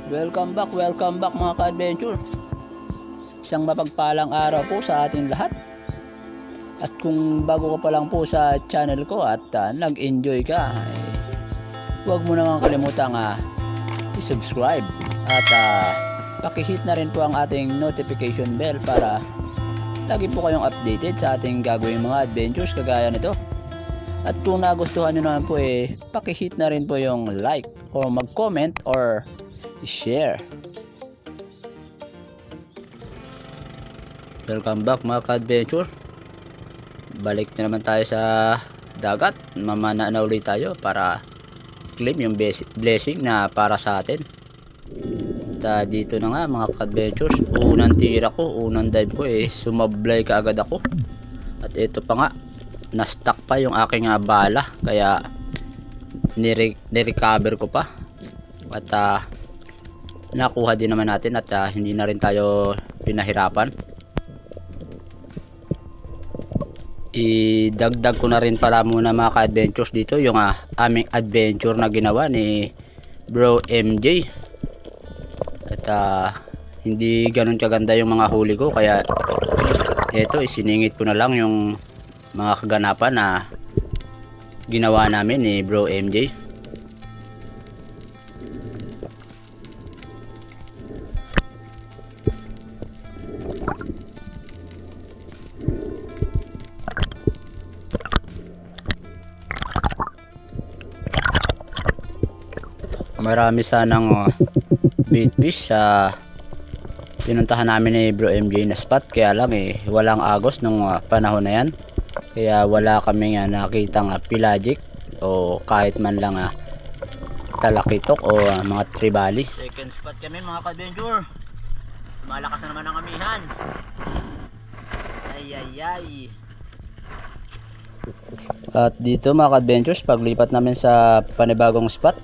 Welcome back mga ka-adventure. Isang mapagpalang araw po sa ating lahat. At kung bago ka pa lang po sa channel ko at nag-enjoy ka, huwag mo naman kalimutang i-subscribe at pakihit na rin po ang ating notification bell para lagi po kayong updated sa ating gagawing mga adventures kagaya nito. At kung nagustuhan nyo naman po pakihit na rin po yung like o mag-comment or i-share. Welcome back mga ka-adventure. Balik na naman tayo sa dagat. Mamana na ulit tayo para claim yung blessing na para sa atin. At dito na nga mga ka-adventures, unang tira ko, unang dive ko sumablay ka agad ako. At ito pa nga, na-stuck pa yung aking bala, kaya nirecover ko pa. At nakuha din naman natin at hindi na rin tayo pinahirapan. Idagdag ko na rin pala muna mga ka-adventures dito yung aming adventure na ginawa ni Bro MJ. At hindi ganun kaganda yung mga huli ko, kaya ito isiningit ko na lang yung mga kaganapan na ginawa namin ni Bro MJ. Marami sanang bait fish sa pinuntahan namin ni Bro MJ na spot, kaya lang walang agos nung panahon na yan, kaya wala kaming nakitang pelagic o kahit man lang talakitok o mga tribali. Second spot kami mga ka-adventure. Malakas na naman ang amihan. Ay. At dito mga ka-adventures, paglipat namin sa panibagong spot,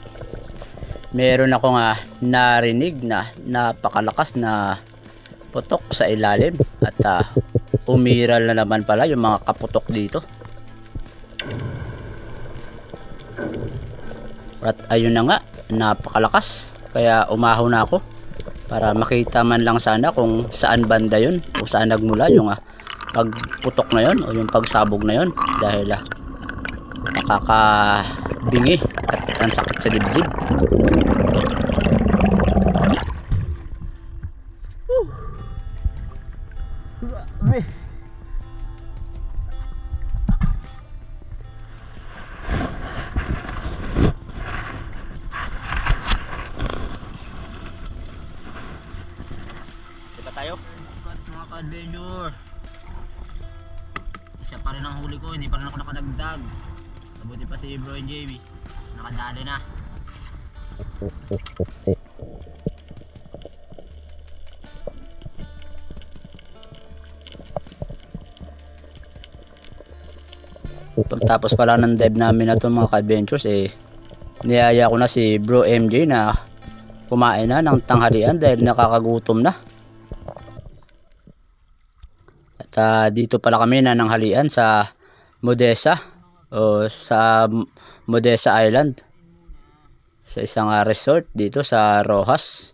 meron akong narinig na napakalakas na putok sa ilalim. At umiral na naman pala yung mga kaputok dito. At ayun na nga, napakalakas, kaya umahon na ako para makita man lang sana kung saan banda yun o saan nagmula yung pagputok na yun o yung pagsabog na yun, dahil nakakabingi at ang sakit sa dibdib. Tayo spot mga ka-adventure. Isa pa rin ang huli ko, hindi pa rin ako nakadagdag. Mabuti pa si Bro and JB, nakadali na. Tapos pala ng dive namin na ito mga ka-adventures, niyaya ko na si Bro MJ na kumain na ng tanghalian dahil nakakagutom na. At dito pala kami na nanghalian sa Modesa o sa Modesa Island, sa isang resort dito sa Rojas.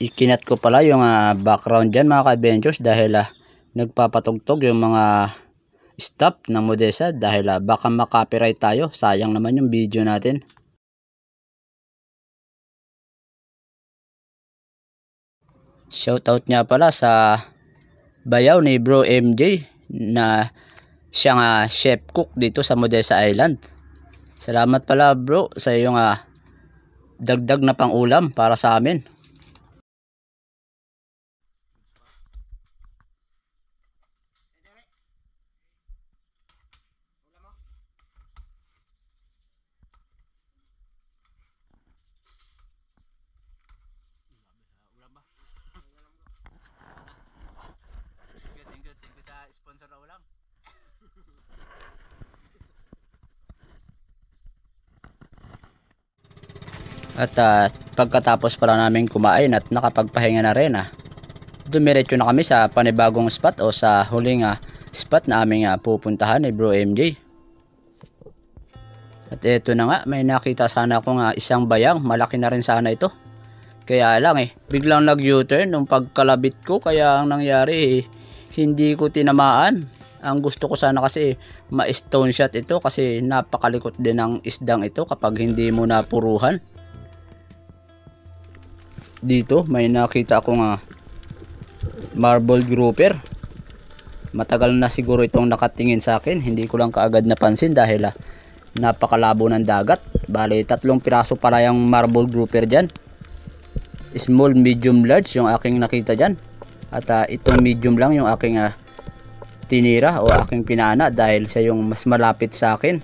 Ikinat ko pala yung background dyan mga ka-adventures dahil nagpapatugtog yung mga stop ng Modesa, dahil baka makopyright tayo, sayang naman yung video natin. Shoutout niya pala sa bayaw ni Bro MJ na siyang chef cook dito sa Modesa Island. Salamat pala bro sa iyong dagdag na pang ulam para sa amin. At pagkatapos pala namin kumain at nakapagpahinga na rin, dumiretso na kami sa panibagong spot o sa huling spot na aming pupuntahan ni Bro MJ. At eto na nga, may nakita sana akong isang bayang, malaki na rin sana ito. Kaya lang biglang nag-U-turn nung pagkalabit ko, kaya ang nangyari hindi ko tinamaan. Ang gusto ko sana kasi ma-stone shot ito kasi napakalikot din ng isdang ito kapag hindi mo napuruhan. Dito may nakita akong marble grouper. Matagal na siguro itong nakatingin sa akin, hindi ko lang kaagad napansin dahil napakalabo ng dagat. Bali 3 piraso pala yung marble grouper dyan. Small, medium, large yung aking nakita dyan. At itong medium lang yung aking tinira o aking pinana dahil siya yung mas malapit sa akin.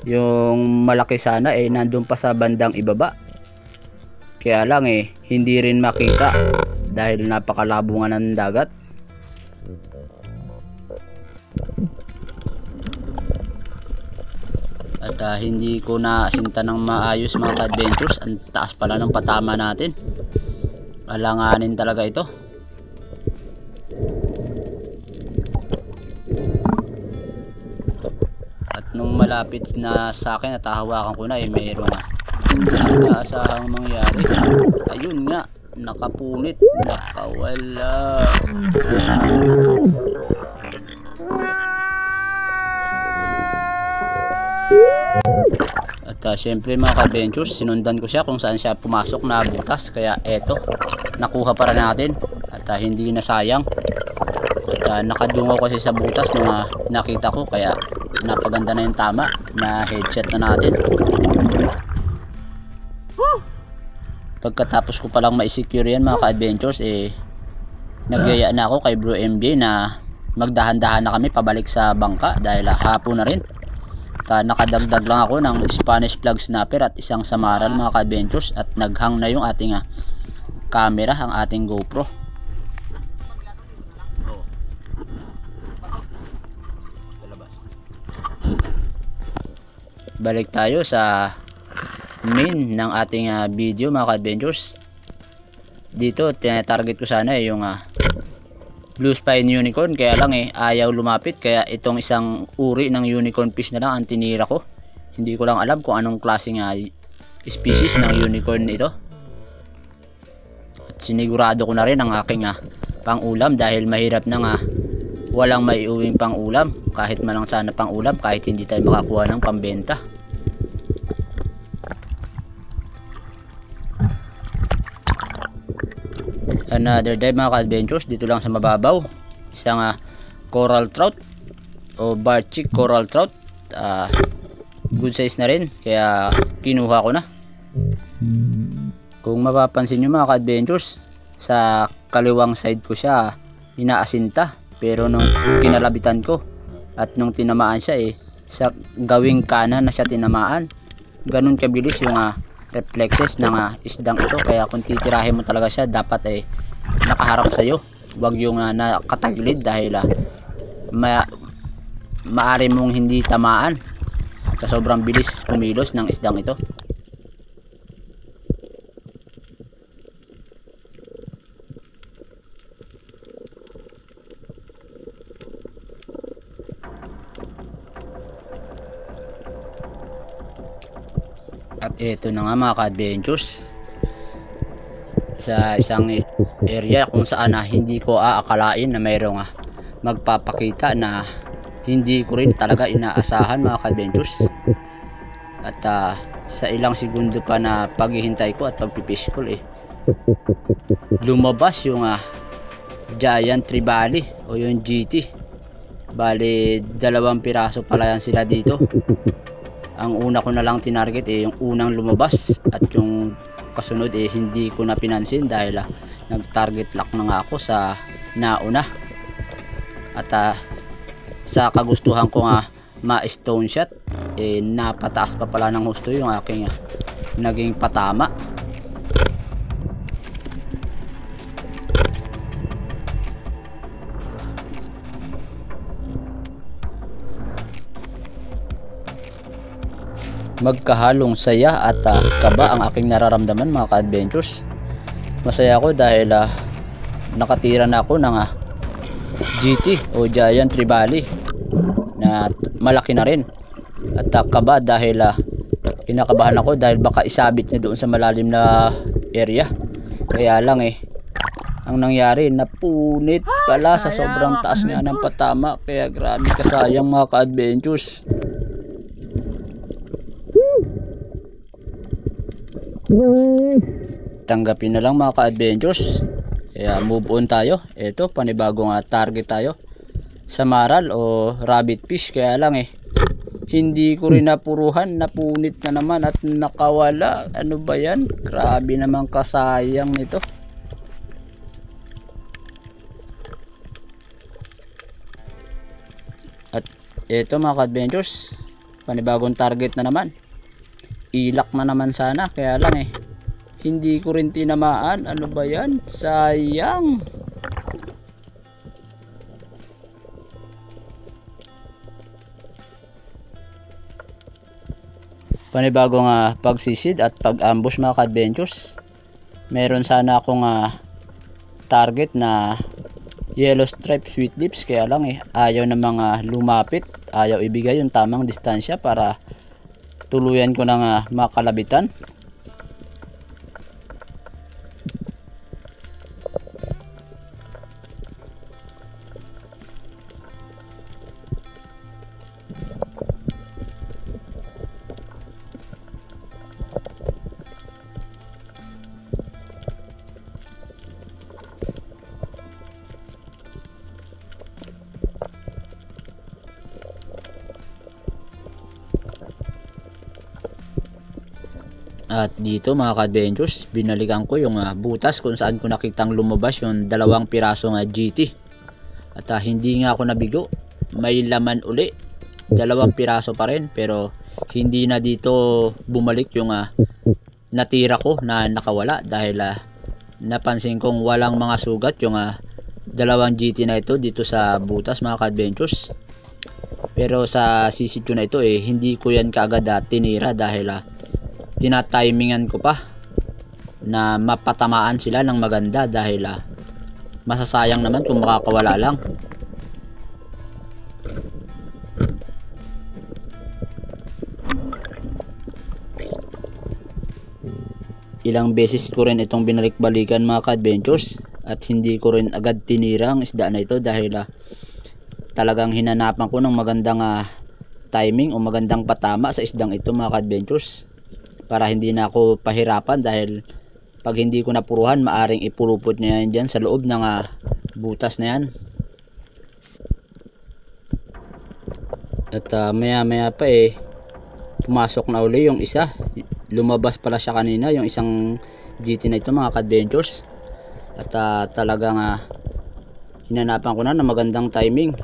Yung malaki sana nandun pa sa bandang ibaba. Kaya lang hindi rin makita dahil napakalabo nga ng dagat. At hindi ko na sinta ng maayos mga ka-adventures. Ang taas pala ng patama natin. Alanganin talaga ito. At nung malapit na sa akin at hahawakan ko na mayroon hindi inaasahang mangyari. Ayun nga, nakapunit, nakawala. At syempre mga ka-adventures, sinundan ko siya kung saan siya pumasok na butas. Kaya eto, nakuha para natin at hindi na sayang. At nakadungaw kasi sa butas nung nakita ko, kaya napaganda na yung tama na headshot na natin. Pagkatapos ko palang ma-secure yan mga ka-adventures, nagyaya na ako kay Bro MJ na magdahan-dahan na kami pabalik sa bangka dahil hapon na rin. At nakadagdag lang ako ng Spanish flag snapper at isang samaral mga ka-adventures at naghang na yung ating camera, ang ating GoPro. Balik tayo sa main ng ating video mga ka-adventures. Dito tinatarget ko sana yung blue spine unicorn, kaya lang ayaw lumapit, kaya itong isang uri ng unicorn fish na lang ang tinira ko. Hindi ko lang alam kung anong klaseng species ng unicorn ito. At sinigurado ko na rin ang aking pang-ulam dahil mahirap na walang maiuwing pang-ulam, kahit man lang sana pang-ulam, kahit hindi tayo makakuha ng pambenta. Another dive mga ka-adventures dito lang sa mababaw. Isang coral trout o barchick coral trout. Good size na rin, kaya kinuha ko na. Kung mapapansin nyo mga ka-adventures, sa kaliwang side ko siya inaasinta, pero nung kinalabitan ko at nung tinamaan siya sa gawing kanan na siya tinamaan. Ganun kabilis yung reflexes ng isdang ito, kaya kung titirahin mo talaga siya dapat nakaharap sa iyo, wag yung nakatagilid dahil maari mong hindi tamaan sa sobrang bilis kumilos ng isdang ito. At ito na nga mga ka-adventures, sa isang area kung saan hindi ko aakalain na mayroong magpapakita na hindi ko rin talaga inaasahan mga ka-adventures. At sa ilang segundo pa na paghihintay ko at pagpipish ko lumabas yung giant tribali o yung GT. Bali 2 piraso pala yan sila dito. Ang una ko na lang tinarget yung unang lumabas, at yung kasunod hindi ko na pinansin dahil nag-target lock na nga ako sa nauna. At sa kagustuhan ko ma-stone shot, napataas pa pala ng husto yung aking naging patama. magkahalong saya at kaba ang aking nararamdaman mga ka-adventures. Masaya ako dahil nakatira na ako ng GT o Giant Trevally na malaki na rin. At kaba dahil kinakabahan ako dahil baka isabit niya doon sa malalim na area. Kaya lang ang nangyari, napunit pala sa sobrang taas nga ng patama. Kaya grabe kasayang mga ka-adventures. Tanggapin na lang mga ka-adventures. Kaya move on tayo. Ito, panibagong target tayo sa maral o rabbit fish. Kaya lang hindi ko rin napuruhan, napunit na naman at nakawala. Ano ba yan? Grabe naman kasayang nito. At ito mga ka-adventures, panibagong target na naman. Ilak na naman sana, kaya lang hindi ko rin tinamaan. Ano ba yan? Sayang. Panibagong pagsisid at pag-ambush mga ka-adventures. Meron sana akong target na yellow stripe sweet lips, kaya lang ayaw na mga lumapit, ayaw ibigay yung tamang distansya para tuluyan ko ng makalabitan. At dito mga ka-adventures, binalikan ko yung butas kung saan ko nakitang lumabas yung 2 pirasong GT. At hindi nga ako nabigo, may laman uli, 2 piraso pa rin, pero hindi na dito bumalik yung natira ko na nakawala dahil napansin kong walang mga sugat yung 2 GT na ito dito sa butas mga ka-adventures. Pero sa sisid ko na ito hindi ko yan kaagad tinira dahil tinatimingan ko pa na mapatamaan sila ng maganda dahil masasayang naman kung makakawala lang. Ilang beses ko rin itong binalik-balikan mga ka-adventures at hindi ko rin agad tinira ang isda na ito dahil talagang hinanapan ko ng magandang timing o magandang patama sa isdang ito mga ka-adventures, para hindi na ako pahirapan dahil pag hindi ko napuruhan maaring ipulupot niya yan dyan sa loob ng butas na yan. At maya maya pa pumasok na uli yung isa, lumabas pala siya kanina yung isang GT na ito mga ka-adventures. At talagang hinanapan ko na ng magandang timing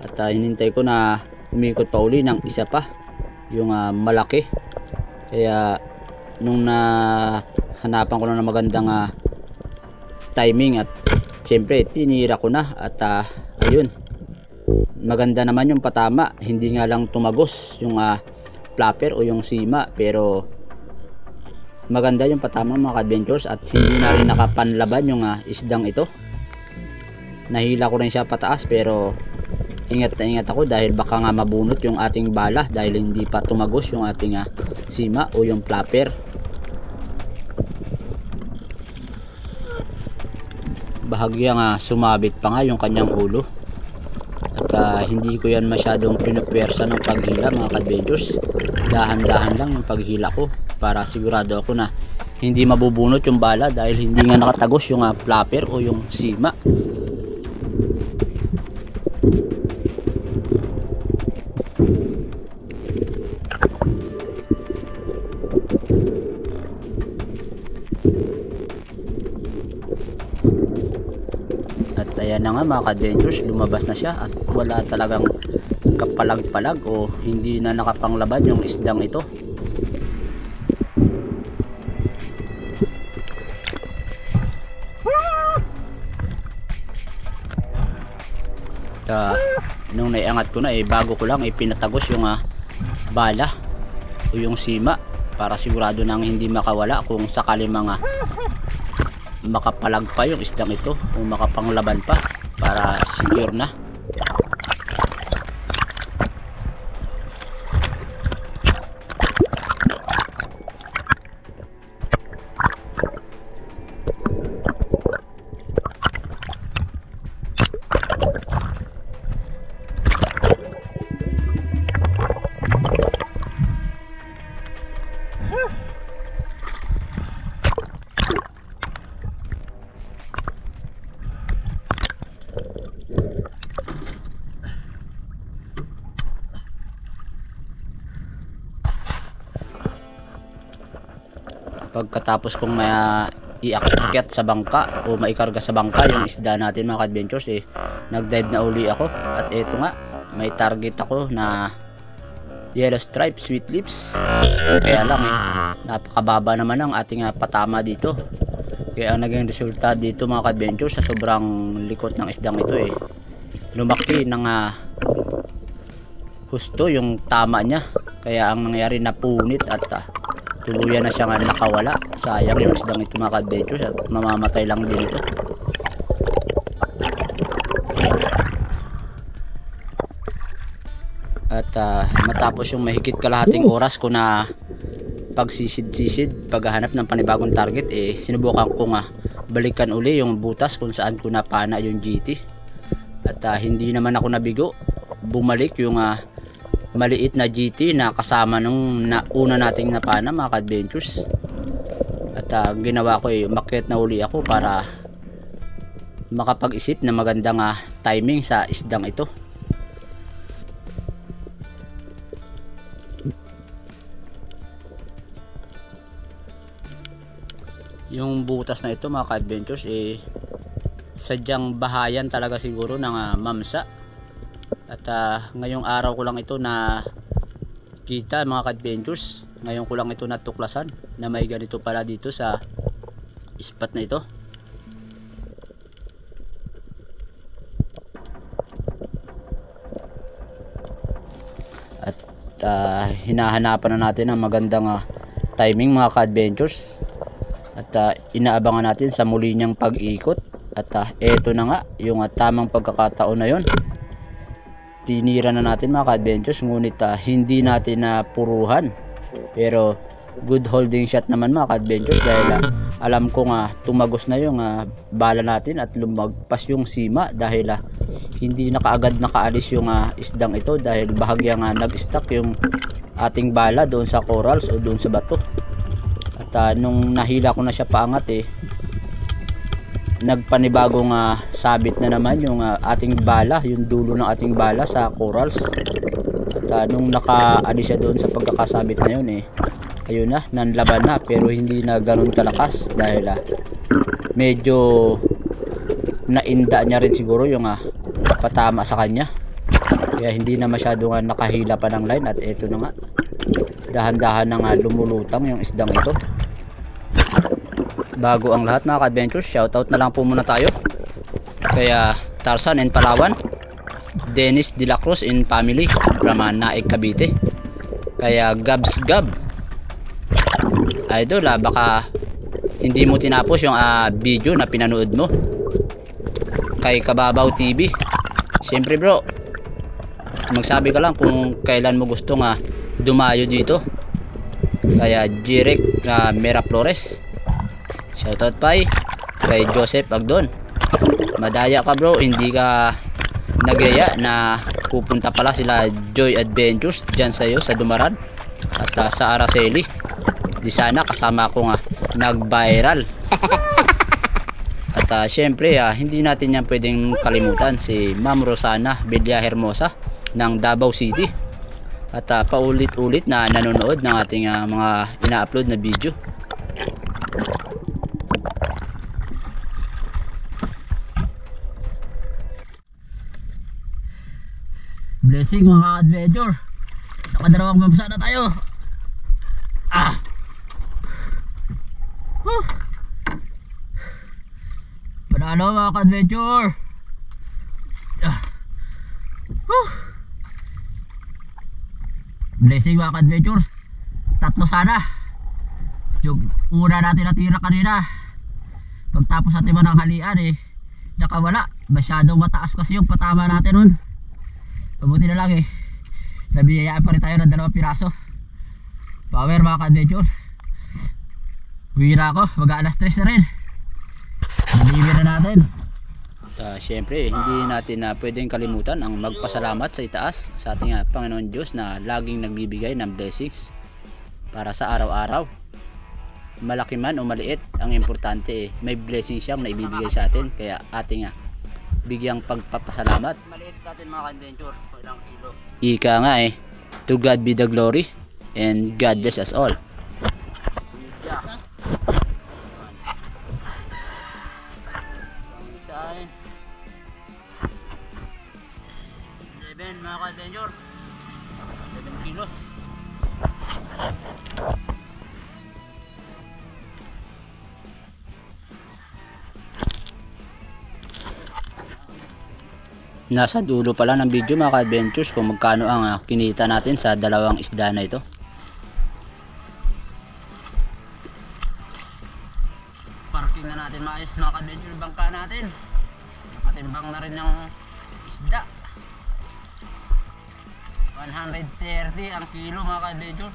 at hinintay ko na umikot pa uli ng isa pa yung malaki. Kaya nung hanapan ko na ng magandang timing at siyempre tinira ko na at ayun, maganda naman yung patama. Hindi nga lang tumagos yung flapper o yung sima, pero maganda yung patama mga ka-adventures at hindi na rin nakapanlaban yung isdang ito. Nahila ko rin siya pataas pero ingat na ingat ako dahil baka nga mabunot yung ating bala dahil hindi pa tumagos yung ating sima o yung flapper. Bahagyang sumabit pa nga yung kanyang ulo at hindi ko yan masyadong pinupwersa ng paghila mga ka-adventures. Dahan-dahan lang yung paghila ko para sigurado ako na hindi mabubunot yung bala dahil hindi nga nakatagos yung flapper o yung sima. At ayan na nga mga ka-adventures, lumabas na siya at wala talagang kapalag-palag o hindi na nakapanglaban yung isdang ito. Nung naiangat ko na bago ko lang pinatagos yung bala o yung sima para sigurado nang hindi makawala kung sakali mga makapalag pa yung isdang ito o makapanglaban pa, para secure na. Pagkatapos kong iakyat sa bangka o maikarga sa bangka yung isda natin mga ka-adventures, nag-dive na uli ako. At eto nga, may target ako na yellow stripe sweet lips. Kaya lang napakababa naman ang ating patama dito. Kaya ang naging resulta dito mga ka-adventures, sa sobrang likot ng isdang ito lumaki ng husto yung tama niya. Kaya ang nangyari, napunit at tuluyan na siya nakawala. Sayang yung isdang ito mga ka-adventures, at mamamatay lang din ito. At matapos yung mahigit kalahating oras ko na pagsisid-sisid, paghahanap ng panibagong target, sinubukan ko balikan uli yung butas kung saan ko napana yung GT. At hindi naman ako nabigo, bumalik yung maliit na GT na kasama nung una nating napana mga ka-adventures. At ginawa ko umakyat na uli ako para makapag-isip na magandang timing sa isdang ito. Yung butas na ito mga ka-adventures, sadyang bahayan talaga siguro ng mamsa. At ngayong araw ko lang ito na kita mga ka-adventures, ngayon ko lang ito natuklasan na may ganito pala dito sa spot na ito. At hinahanapan na natin ang magandang timing mga ka-adventures, at inaabangan natin sa muli niyang pag-ikot. At eto na nga yung tamang pagkakataon na yon. Tinira na natin mga ka-adventures, ngunit hindi natin puruhan, pero good holding shot naman mga ka-adventures, dahil alam ko tumagos na yung bala natin at lumagpas yung sima, dahil hindi na kaagad nakaalis yung isdang ito, dahil bahagyang nag-stuck yung ating bala doon sa corals o doon sa bato. At nung nahila ko na siya paangat, nagpanibagong sabit na naman yung ating bala, yung dulo ng ating bala sa corals. At nung nakaalis siya doon sa pagkakasabit na yun, ayun na, nanlaban na, pero hindi na ganun kalakas, dahil medyo nainda niya rin siguro yung patama sa kanya, kaya hindi na masyadong nakahila pa ng line. At eto na nga, dahan-dahan na lumulutang yung isdang ito. Bago ang lahat mga ka-adventures, shoutout na lang po muna tayo kaya Tarzan and Palawan, Dennis De La Cruz in family from Naik, Cavite. Kaya Gabs Gab idol, baka hindi mo tinapos yung video na pinanood mo kay Kababaw TV. Siyempre bro, magsabi ka lang kung kailan mo gusto dumayo dito. Kaya Jirek Mera Flores, shoutout pa kay Joseph Agdon. Madaya ka bro, hindi ka nagyaya na pupunta pala sila Joy Adventures dyan sa iyo sa Dumaran at sa Araceli. Di sana kasama ko nag-viral. At syempre hindi natin yan pwedeng kalimutan si Ma'am Rosana Villahermosa ng Davao City. At paulit-ulit na nanonood ng ating mga ina-upload na video. Blessing mga ka-adventure, nakadalawang mamsa na tayo. Panalo mga ka-adventure. Blessing mga ka-adventure, tatlo sana. Yung una natin natira kanina, pagtapos natin mananghalian nakawala. Masyadong mataas kasi yung patama natin nun. Mabuti na lang nabiyayaan pa rin tayo ng 2 piraso. Power mga ka-adventure. Uwi na ako, mag-aalas 3 na rin. Nalibir na natin. Siyempre, hindi natin pwedeng kalimutan ang magpasalamat sa itaas sa ating Panginoon Diyos na laging nagbibigay ng blessings para sa araw-araw. Malaki man o maliit, ang importante may blessing siyang naibibigay sa atin. Kaya ating bigyang pagpapasalamat. Maliit natin mga ka-adventure, ilang kilo. Ika nga to God be the glory and God bless us all. Mga ka-adventure, 7 kilos. Nasa dulo pala ng video mga ka-adventures kung magkano ang kinita natin sa dalawang isda na ito. Parking na natin maayos mga ka-adventure yung bangka natin. Matimbang na rin yung isda. 130 ang kilo mga ka-adventure.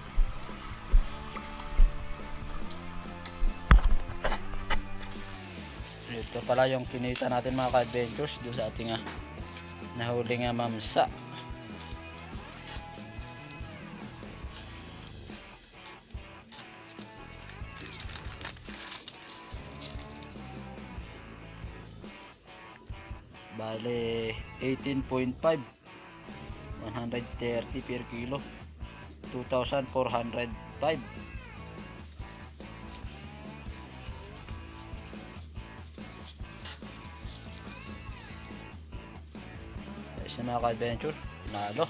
Ito pala yung kinita natin mga ka-adventures doon sa ating nahuling mamsa. Bale 18.5, 130 per kilo, 2,405. Isa mga ka-adventure, nalo.